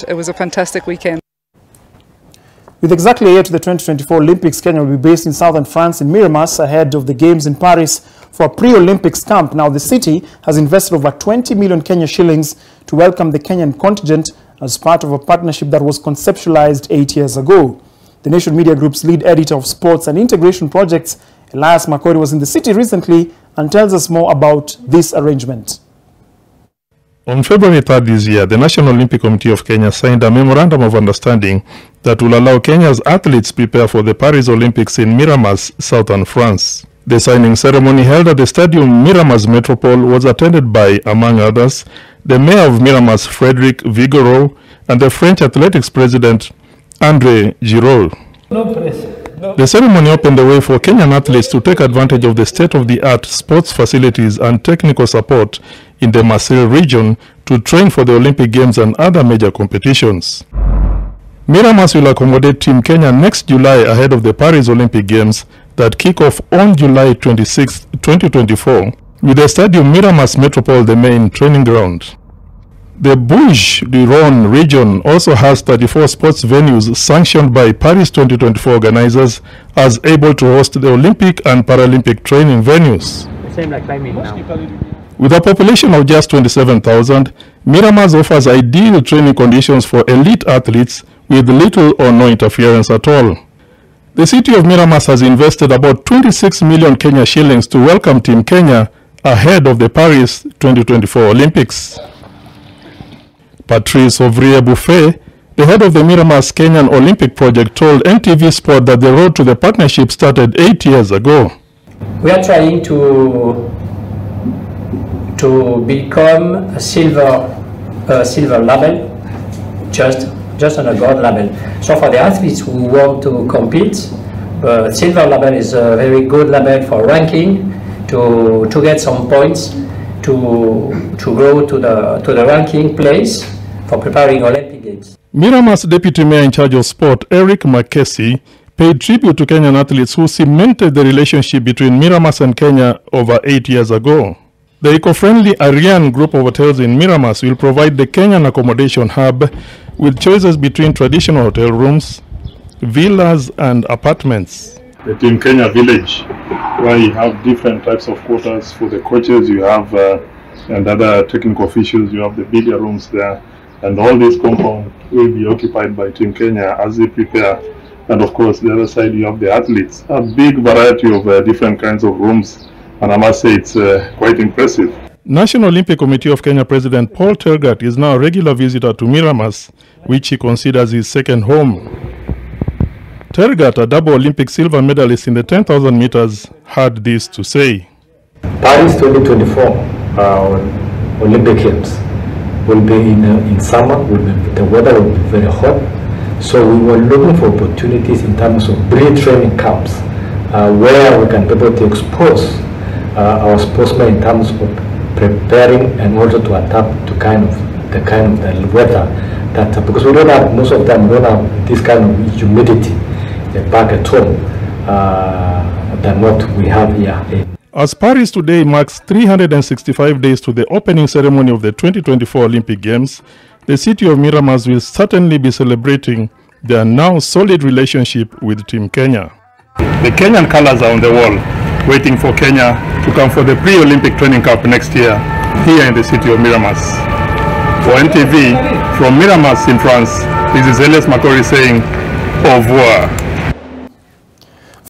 it was a fantastic weekend. With exactly a year to the 2024 Olympics, Kenya will be based in southern France in Miramas ahead of the Games in Paris for a pre-Olympics camp. Now, the city has invested over 20 million Kenya shillings to welcome the Kenyan contingent as part of a partnership that was conceptualized 8 years ago. The Nation Media Group's lead editor of sports and integration projects, Elias Makori, was in the city recently and tells us more about this arrangement. On February 3rd this year, the National Olympic Committee of Kenya signed a memorandum of understanding that will allow Kenya's athletes prepare for the Paris Olympics in Miramas, southern France. The signing ceremony held at the Stadium Miramas Metropole was attended by, among others, the Mayor of Miramas, Frederic Vigoreau, and the French athletics president, André Giraud. The ceremony opened the way for Kenyan athletes to take advantage of the state-of-the-art sports facilities and technical support in the Marseille region to train for the Olympic Games and other major competitions. Miramas will accommodate Team Kenya next July ahead of the Paris Olympic Games that kick off on July 26, 2024, with the Stadium Miramas Metropole the main training ground. The Bouches-du-Rhône region also has 34 sports venues sanctioned by Paris 2024 organizers as able to host the Olympic and Paralympic training venues. Same like climbing now. With a population of just 27,000, Miramas offers ideal training conditions for elite athletes with little or no interference at all. The city of Miramas has invested about 26 million Kenya shillings to welcome Team Kenya ahead of the Paris 2024 Olympics. Patrice Ouvrier-Buffet, the head of the Miramas Kenyan Olympic project, told NTV Sport that the road to the partnership started 8 years ago. We are trying to become a silver level, just on a gold level. So for the athletes who want to compete, silver level is a very good level for ranking, to get some points, to go to the ranking place for preparing Olympic Games. Miramas Deputy Mayor in charge of sport, Eric Makesi, paid tribute to Kenyan athletes who cemented the relationship between Miramas and Kenya over 8 years ago. The eco-friendly Ariane group of hotels in Miramas will provide the Kenyan accommodation hub with choices between traditional hotel rooms, villas and apartments. The Team Kenya village, where you have different types of quarters for the coaches, you have and other technical officials, you have the billiard rooms there, and all this compound will be occupied by Team Kenya as they prepare. And of course, the other side, you have the athletes. A big variety of different kinds of rooms, and I must say it's quite impressive. National Olympic Committee of Kenya President Paul Tergat is now a regular visitor to Miramas, which he considers his second home. Tergat, a double Olympic silver medalist in the 10,000 meters, had this to say. Paris 2024 Olympic Games will be in summer, the weather will be very hot. So we were looking for opportunities in terms of pre-training camps where we can be able to expose our sportsmen in terms of preparing and also to adapt to the weather that, because we don't have, most of the time we don't have this kind of humidity back at home than what we have here. As Paris today marks 365 days to the opening ceremony of the 2024 Olympic Games, the city of Miramas will certainly be celebrating their now solid relationship with Team Kenya. The Kenyan colors are on the wall, waiting for Kenya to come for the pre-Olympic training camp next year, here in the city of Miramas. For NTV, from Miramas in France, this is Elias Makori saying, au revoir.